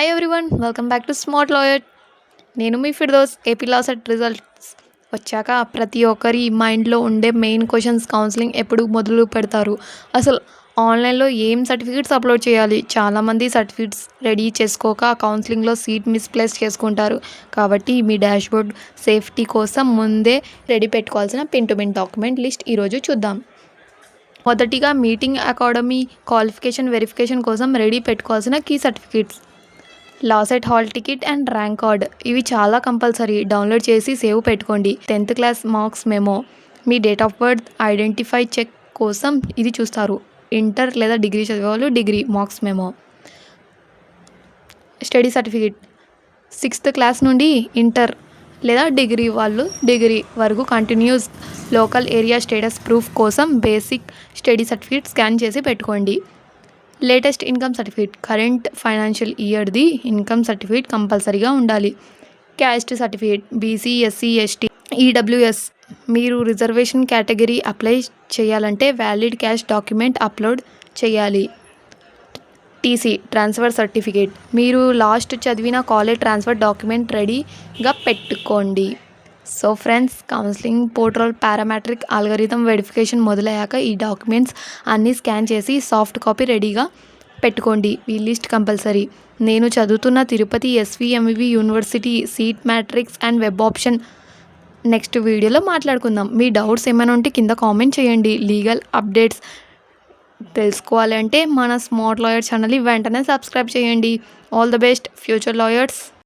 Hi everyone, welcome back to smart lawyer. నేను మీ Firdous. AP LAWCET results వచ్చాక ప్రతి ఒక్కరి మైండ్లో ఉండే మెయిన్ క్వశ్చన్స్, కౌన్సిలింగ్ ఎప్పుడు మొదలు పెడతారు, అసలు ఆన్లైన్లో ఏం సర్టిఫికేట్స్ అప్లోడ్ చేయాలి. చాలామంది సర్టిఫికేట్స్ రెడీ చేసుకోక కౌన్సిలింగ్లో సీట్ మిస్ప్లేస్ చేసుకుంటారు. కాబట్టి మీ డాష్బోర్డ్ సేఫ్టీ కోసం ముందే రెడీ పెట్టుకోవాల్సిన pin to pin document list ఈరోజు చూద్దాం. మొదటిగా మీటింగ్ అకాడమీ క్వాలిఫికేషన్ వెరిఫికేషన్ కోసం రెడీ పెట్టుకోవాల్సిన key certificates. Law set hall ticket and rank card, ఇవి చాలా కంపల్సరీ. డౌన్లోడ్ చేసి సేవ్ పెట్టుకోండి. 10th క్లాస్ మార్క్స్ మెమో, మీ date of birth identify check కోసం ఇది చూస్తారు. ఇంటర్ లేదా డిగ్రీ చదివేవాళ్ళు degree marks memo. Study certificate 6th class నుండి ఇంటర్ లేదా డిగ్రీ వాళ్ళు డిగ్రీ వరకు continuous local area status proof కోసం బేసిక్ స్టడీ సర్టిఫికేట్ స్కాన్ చేసి పెట్టుకోండి. Latest income certificate, current financial ఇయర్ది ఇన్కమ్ సర్టిఫికేట్ కంపల్సరీగా ఉండాలి. Caste certificate, BC, SC, ST, EWS, మీరు రిజర్వేషన్ కేటగిరీ అప్లై చేయాలంటే వ్యాలిడ్ క్యాస్ట్ డాక్యుమెంట్ అప్లోడ్ చేయాలి. టీసీ, ట్రాన్స్ఫర్ సర్టిఫికేట్, మీరు లాస్ట్ చదివిన కాలేజ్ ట్రాన్స్ఫర్ డాక్యుమెంట్ రెడీగా పెట్టుకోండి. So friends, counselling portal parametric algorithm verification మొదలయ్యాక ఈ డాక్యుమెంట్స్ అన్నీ స్కాన్ చేసి సాఫ్ట్ కాపీ రెడీగా పెట్టుకోండి. ఈ లిస్ట్ కంపల్సరీ. నేను చదువుతున్న Tirupati SVMV university seat matrix and web option next వీడియోలో మాట్లాడుకుందాం. మీ డౌట్స్ ఏమైనా ఉంటే కింద కామెంట్ చేయండి. లీగల్ అప్డేట్స్ తెలుసుకోవాలంటే మన స్మార్ట్ లాయర్ ఛానల్ని వెంటనే సబ్స్క్రైబ్ చేయండి. All the best future lawyers.